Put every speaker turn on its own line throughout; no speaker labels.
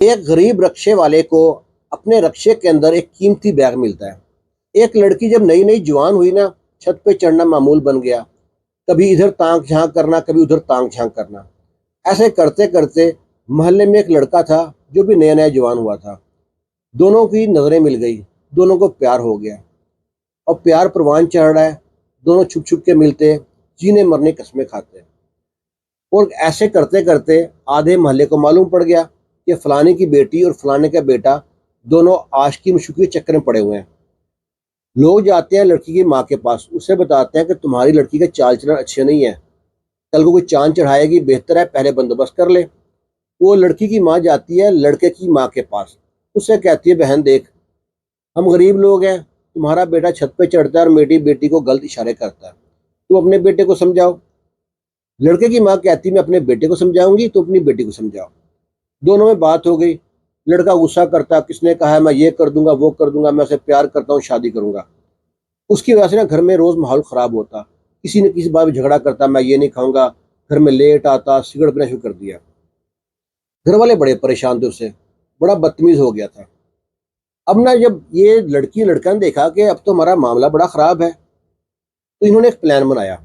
एक गरीब रक्शे वाले को अपने रक्शे के अंदर एक कीमती बैग मिलता है। एक लड़की जब नई नई जवान हुई ना, छत पे चढ़ना मामूल बन गया। कभी इधर ताक झांक करना, कभी उधर ताक झांक करना। ऐसे करते करते मोहल्ले में एक लड़का था जो भी नया नया जवान हुआ था। दोनों की नजरें मिल गई, दोनों को प्यार हो गया। अब प्यार परवान चढ़ रहा है। दोनों छुप छुप के मिलते, जीने मरने कस्में खाते। और ऐसे करते करते आधे मोहल्ले को मालूम पड़ गया कि फलाने की बेटी और फलाने का बेटा दोनों आशिकी मशूकी के चक्कर में पड़े हुए हैं। लोग जाते हैं लड़की की माँ के पास, उससे बताते हैं कि तुम्हारी लड़की के चाल चलन अच्छे नहीं है, कल को कोई चांद चढ़ाएगी, बेहतर है पहले बंदोबस्त कर ले। वो लड़की की माँ जाती है लड़के की माँ के पास, उससे कहती है बहन देख, हम गरीब लोग हैं, तुम्हारा बेटा छत पे चढ़ता है और मेरी बेटी को गलत इशारे करता है, तुम अपने बेटे को समझाओ। लड़के की माँ कहती मैं अपने बेटे को समझाऊंगी, तो अपनी बेटी को समझाओ। दोनों में बात हो गई। लड़का गुस्सा करता, किसने कहा है मैं ये कर दूंगा वो कर दूंगा, मैं उसे प्यार करता हूँ शादी करूंगा। उसकी वजह से ना घर में रोज माहौल खराब होता। किसी न किसी बात में झगड़ा करता, मैं ये नहीं खाऊंगा, घर में लेट आता, सिगरेट पीना शुरू कर दिया। घर वाले बड़े परेशान थे उससे, बड़ा बदतमीज हो गया था। अब ना जब ये लड़की लड़का ने देखा कि अब तो हमारा मामला बड़ा खराब है, तो इन्होंने एक प्लान बनाया।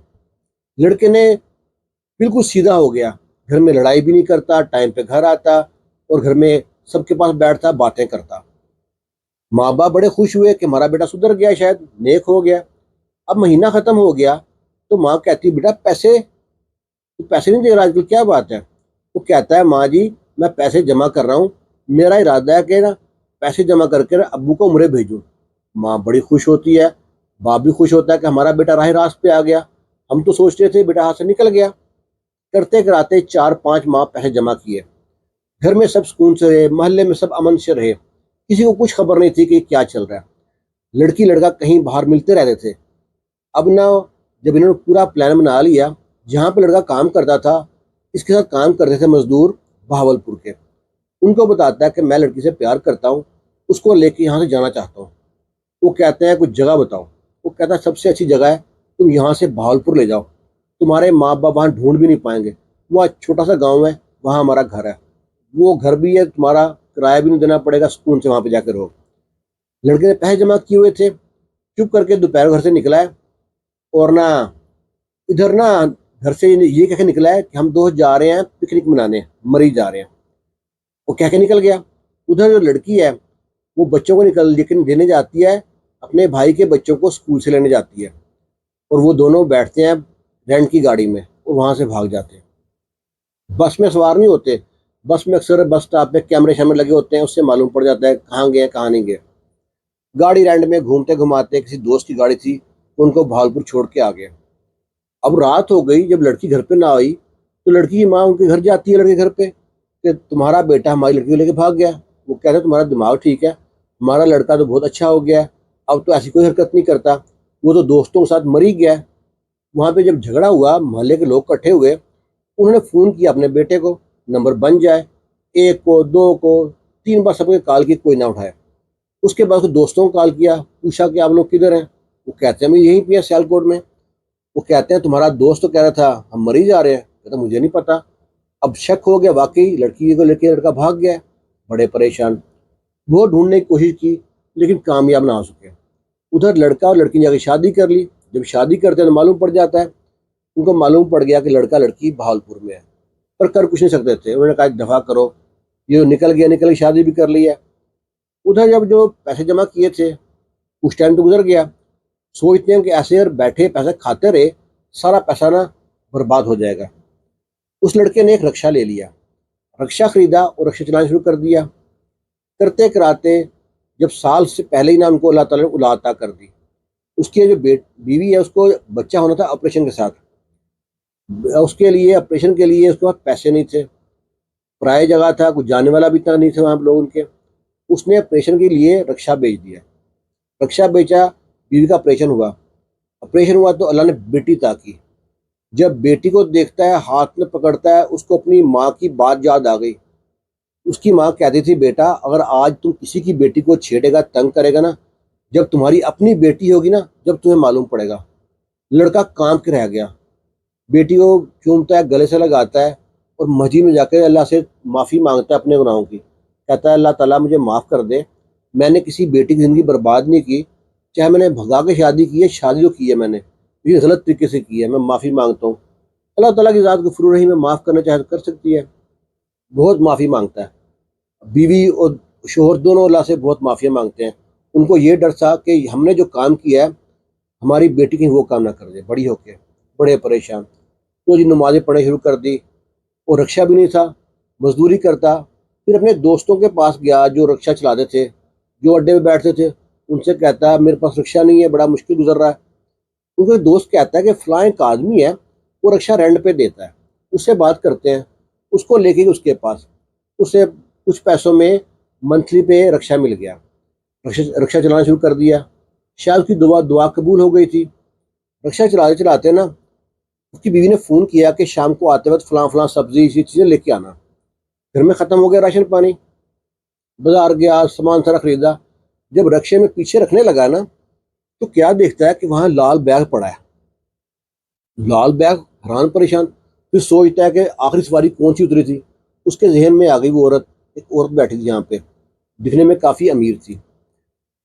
लड़के ने बिल्कुल सीधा हो गया, घर में लड़ाई भी नहीं करता, टाइम पे घर आता और घर में सबके पास बैठता, बातें करता। माँ बाप बड़े खुश हुए कि हमारा बेटा सुधर गया, शायद नेक हो गया। अब महीना खत्म हो गया तो माँ कहती बेटा पैसे, तू पैसे नहीं दे रहा आजकल, क्या बात है? वो कहता है माँ जी मैं पैसे जमा कर रहा हूँ, मेरा इरादा है कि ना पैसे जमा करके ना अब्बू को उम्रे भेजूँ। माँ बड़ी खुश होती है, बाप भी खुश होता है कि हमारा बेटा राह रास्त पे आ गया। हम तो सोच रहे थे बेटा हाथ से निकल गया। करते कराते 4-5 माह पैसे जमा किए। घर में सब सुकून से रहे, मोहल्ले में सब अमन से रहे, किसी को कुछ खबर नहीं थी कि क्या चल रहा है। लड़की लड़का कहीं बाहर मिलते रहते थे। अब ना जब इन्होंने पूरा प्लान बना लिया, जहाँ पे लड़का काम करता था, इसके साथ काम करते थे मजदूर बहावलपुर के। उनको बताता है कि मैं लड़की से प्यार करता हूँ, उसको लेके यहाँ से जाना चाहता हूँ। वो कहते हैं कुछ जगह बताओ। वो कहता है सबसे अच्छी जगह है, तुम यहाँ से बहावलपुर ले जाओ, तुम्हारे माँ बाप वहाँ ढूंढ भी नहीं पाएंगे। वहाँ छोटा सा गाँव है, वहाँ हमारा घर है, वो घर भी है, तुम्हारा किराया भी नहीं देना पड़ेगा, सुकून से वहाँ पे जाकर रहो। लड़के ने पैसे जमा किए हुए थे, चुप करके दोपहर घर से निकला है। और ना इधर ना घर से ये कह के निकला है कि हम दोस्त जा रहे हैं पिकनिक मनाने, मरी जा रहे हैं। वो कह के निकल गया। उधर जो लड़की है वो बच्चों को निकल लेकिन देने जाती है, अपने भाई के बच्चों को स्कूल से लेने जाती है। और वो दोनों बैठते हैं रेंट की गाड़ी में और वहां से भाग जाते हैं। बस में सवार नहीं होते, बस में अक्सर बस स्टॉप पे कैमरे शैमरे लगे होते हैं, उससे मालूम पड़ जाता है कहाँ गए कहाँ नहीं गए। गाड़ी रेंट में घूमते घुमाते किसी दोस्त की गाड़ी थी, उनको भावलपुर छोड़ के आ गए। अब रात हो गई, जब लड़की घर पे ना आई तो लड़की की माँ उनके घर जाती है, लड़के घर पे, कि तुम्हारा बेटा हमारी लड़की को लेके भाग गया। वो कहते तुम्हारा दिमाग ठीक है, हमारा लड़का तो बहुत अच्छा हो गया है, अब तो ऐसी कोई हरकत नहीं करता, वो तो दोस्तों के साथ मरी गया है। वहां पे जब झगड़ा हुआ, मोहल्ले के लोग इकट्ठे हुए, उन्होंने फोन किया अपने बेटे को, नंबर बन जाए, एक को, दो को, 3 बार सबके कॉल की, कोई ना उठाया। उसके बाद उसके दोस्तों को कॉल किया, पूछा कि आप लोग किधर हैं? वो कहते हैं मैं यहीं पे हैं सियालकोट में। वो कहते हैं तुम्हारा दोस्त तो कह रहा था हम मरी जा रहे हैं, कहता मुझे नहीं पता। अब शक हो गया, वाकई लड़की को लेके लड़का भाग गया है। बड़े परेशान, वो ढूंढने की कोशिश की लेकिन कामयाब ना हो सके। उधर लड़का और लड़की ने जाके शादी कर ली। जब शादी करते हैं तो मालूम पड़ जाता है, उनको मालूम पड़ गया कि लड़का लड़की भावलपुर में है, पर कर कुछ नहीं सकते थे। उन्होंने कहा दफा करो, ये निकल गया, निकल गई, शादी भी कर ली है। उधर जब जो पैसे जमा किए थे, कुछ टाइम तो गुजर गया, सोचते हैं कि ऐसे यार बैठे पैसे खाते रहे, सारा पैसा ना बर्बाद हो जाएगा। उस लड़के ने एक रक्षा ले लिया, रक्षा खरीदा और रक्षा चलाना शुरू कर दिया। करते कराते जब साल से पहले ही ना उनको अल्लाह ताला ने औलाद अता कर दी। उसकी जो बीवी है उसको बच्चा होना था ऑपरेशन के साथ। उसके लिए ऑपरेशन के लिए उसके पास पैसे नहीं थे, पराए जगह था, कुछ जाने वाला भी इतना नहीं था वहाँ लोग उनके। उसने ऑपरेशन के लिए रक्षा बेच दिया। रक्षा बेचा, बीवी का ऑपरेशन हुआ। ऑपरेशन हुआ तो अल्लाह ने बेटी अता की। जब बेटी को देखता है, हाथ में पकड़ता है, उसको अपनी माँ की बात याद आ गई। उसकी माँ कहती थी बेटा अगर आज तुम किसी की बेटी को छेड़ेगा, तंग करेगा ना, जब तुम्हारी अपनी बेटी होगी ना, जब तुम्हें मालूम पड़ेगा। लड़का काम के रह गया, बेटी को चूमता है, गले से लगाता है और मस्जिद में जाकर अल्लाह से माफ़ी मांगता है अपने गुनाहों की। कहता है अल्लाह ताला मुझे माफ़ कर दे, मैंने किसी बेटी की ज़िंदगी बर्बाद नहीं की, चाहे मैंने भगा के शादी की है, शादी जो की है मैंने ये गलत तरीके से की है, मैं माफ़ी मांगता हूँ। अल्लाह ताला की ज़ात गफूर रहीम है, माफ़ करना चाहे तो कर सकती है। बहुत माफ़ी मांगता है। बीवी और शोहर दोनों अल्लाह से बहुत माफ़िया मांगते हैं। उनको ये डर था कि हमने जो काम किया है, हमारी बेटी कहीं वो काम ना कर दे बड़ी होके। बड़े परेशान। तो जी नमाज़ें पढ़नी शुरू कर दी और रिक्शा भी नहीं था, मज़दूरी करता। फिर अपने दोस्तों के पास गया जो रिक्शा चलाते थे, जो अड्डे पे बैठते थे, उनसे कहता मेरे पास रिक्शा नहीं है, बड़ा मुश्किल गुज़र रहा है। उनका एक दोस्त कहता है कि फलाँ एक आदमी है, वो रिक्शा रेंट पे देता है, उससे बात करते हैं। उसको लेके गए उसके पास, उसे कुछ पैसों में मंथली पे रिक्शा मिल गया। रिक्शा रिक्शा चलाना शुरू कर दिया। शायद उसकी दुआ दुआ कबूल हो गई थी। रिक्शा चलाते-चलाते ना उसकी बीवी ने फ़ोन किया कि शाम को आते वक़्त फलाँ-फलाँ सब्ज़ी ये चीज़ें लेके आना। घर में ख़त्म हो गया राशन पानी। बाज़ार गया, सामान सारा खरीदा। जब रिक्शे में पीछे रखने लगा ना, तो क्या देखता है कि वहाँ लाल बैग पड़ा है। लाल बैग, हैरान परेशान। फिर सोचता है कि आखिरी सवारी कौन-सी उतरी थी। उसके ज़हन में आ गई वो औरत, एक औरत बैठी थी यहाँ पे, दिखने में काफ़ी अमीर थी।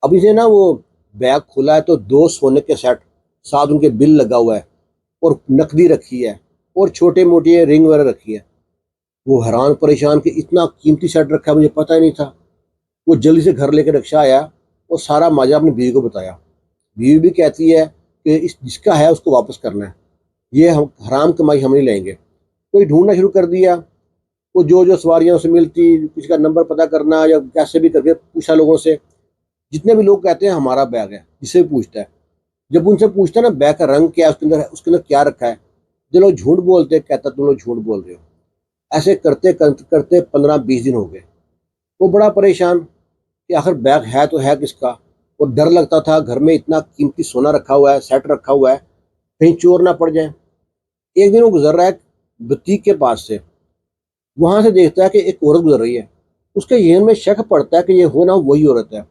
अब इसे ना वो बैग खोला है तो 2 सोने के सेट, साथ उनके बिल लगा हुआ है और नकदी रखी है और छोटे-मोटे रिंग वगैरह रखी है। वो हैरान परेशान कि इतना कीमती सेट रखा है, मुझे पता ही नहीं था। वो जल्दी से घर लेके रिक्शा आया और सारा माजरा अपनी बीवी को बताया। बीवी भी कहती है कि इस जिसका है उसको वापस करना है, ये हम हराम कमाई हम नहीं लेंगे। तो ये ढूंढना शुरू कर दिया। वो जो जो सवारियां उसे मिलती, किसी का नंबर पता करना या कैसे भी करके पूछा लोगों से। जितने भी लोग कहते हैं हमारा बैग है, जिससे भी पूछता है, जब उनसे पूछता है ना बैग का रंग क्या है, उसके अंदर क्या रखा है, जो लोग झूठ बोलते हैं, कहता तुम लोग झूठ बोल रहे हो। ऐसे करते करते 15-20 दिन हो गए। वो बड़ा परेशान कि आखिर बैग है तो है किसका। और डर लगता था, घर में इतना कीमती सोना रखा हुआ है, सेट रखा हुआ है, कहीं चोर ना पड़ जाए। एक दिन वो गुजर रहा है बुटीक के पास से, वहां से देखता है कि एक औरत गुजर रही है। उसके जहन में शक पड़ता है कि ये हो ना वही औरत है।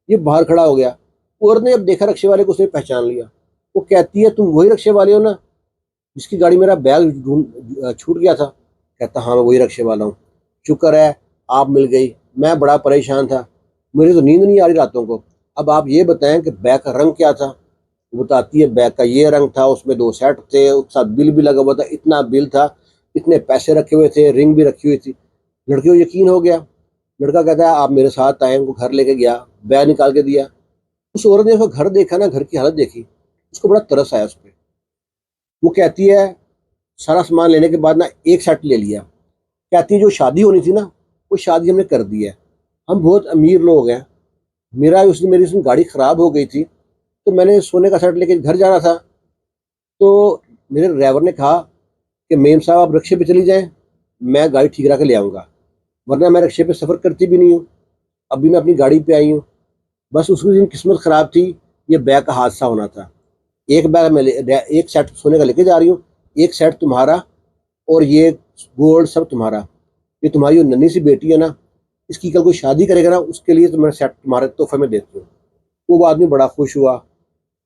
ये बाहर खड़ा हो गया। औरत ने जब देखा रिक्शे वाले को, उसने पहचान लिया। वो कहती है तुम वही रिक्शे वाले हो ना जिसकी गाड़ी मेरा बैग छूट गया था। कहता हाँ मैं वही रिक्शे वाला हूँ, शुक्र है आप मिल गई, मैं बड़ा परेशान था, मुझे तो नींद नहीं आ रही रातों को। अब आप ये बताएं कि बैग का रंग क्या था। वो बताती है बैग का ये रंग था, उसमें 2 सेट थे, उसके साथ बिल भी लगा हुआ था, इतना बिल था, इतने पैसे रखे हुए थे, रिंग भी रखी हुई थी। लड़के को यकीन हो गया। लड़का कहता है आप मेरे साथ आए, उनको घर लेके गया, बैग निकाल के दिया। उस औरत ने उसका घर देखा ना, घर की हालत देखी, उसको बड़ा तरस आया उस पर। वो कहती है सारा सामान लेने के बाद ना एक सेट ले लिया। कहती है जो शादी होनी थी ना, वो शादी हमने कर दी है, हम बहुत अमीर लोग हैं। मेरी उसमें गाड़ी ख़राब हो गई थी, तो मैंने सोने का सेट लेके घर जाना था। तो मेरे ड्राइवर ने कहा कि मेम साहब आप रिक्शे पे चली जाएं, मैं गाड़ी ठीक करा के ले आऊँगा, वरना मैं रिक्शे पे सफ़र करती भी नहीं हूँ। अभी मैं अपनी गाड़ी पे आई हूँ। बस उस दिन किस्मत ख़राब थी, ये बैग का हादसा होना था। एक बैग एक सेट सोने का लेके जा रही हूँ, एक सेट तुम्हारा, और ये गोल्ड सब तुम्हारा। ये तुम्हारी जो नन्ही सी बेटी है ना, इसकी कल कोई शादी करेगा ना, उसके लिए तो मैं सेट तुम्हारे तोहफे में देती हूँ। वो आदमी बड़ा खुश हुआ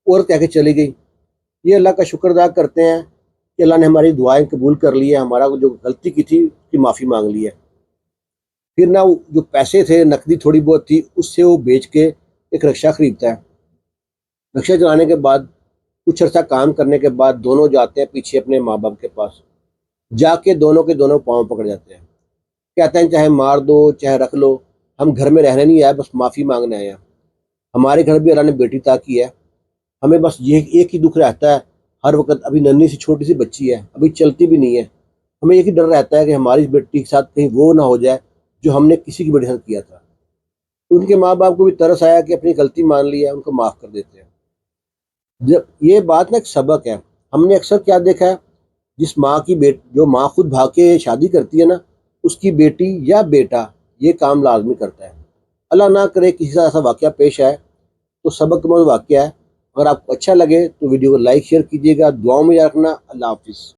और कह के चली गई। ये अल्लाह का शुक्र अदा करते हैं कि अल्लाह ने हमारी दुआएं कबूल कर ली है, हमारा जो गलती की थी उसकी माफ़ी मांग ली है। फिर ना जो पैसे थे, नकदी थोड़ी बहुत थी, उससे वो बेच के एक रिक्शा खरीदता है। रिक्शा चलाने के बाद कुछ अर्सा काम करने के बाद दोनों जाते हैं पीछे अपने माँ बाप के पास। जाके दोनों के दोनों पाँव पकड़ जाते हैं। कहते हैं चाहे मार दो चाहे रख लो, हम घर में रहने नहीं आए, बस माफ़ी मांगने आए हैं। हमारे घर भी अल्लाह ने बेटी अता की है, हमें बस ये एक ही दुख रहता है, हर वक्त अभी नन्ही सी छोटी सी बच्ची है, अभी चलती भी नहीं है। हमें एक ही डर रहता है कि हमारी बेटी के साथ कहीं वो ना हो जाए जो हमने किसी की बेटी के साथ किया था। तो उनके माँ बाप को भी तरस आया कि अपनी गलती मान ली है, उनको माफ़ कर देते हैं। जब ये बात ना एक सबक है। हमने अक्सर क्या देखा है, जिस माँ की बेट जो माँ खुद भाग के शादी करती है ना, उसकी बेटी या बेटा ये काम लाजमी करता है। अल्लाह ना करे किसी से ऐसा वाक़या पेश आए। तो सबक वाक़या है। अगर आपको अच्छा लगे तो वीडियो को लाइक शेयर कीजिएगा, दुआओं में याद रखना। अल्लाह हाफ़िज़।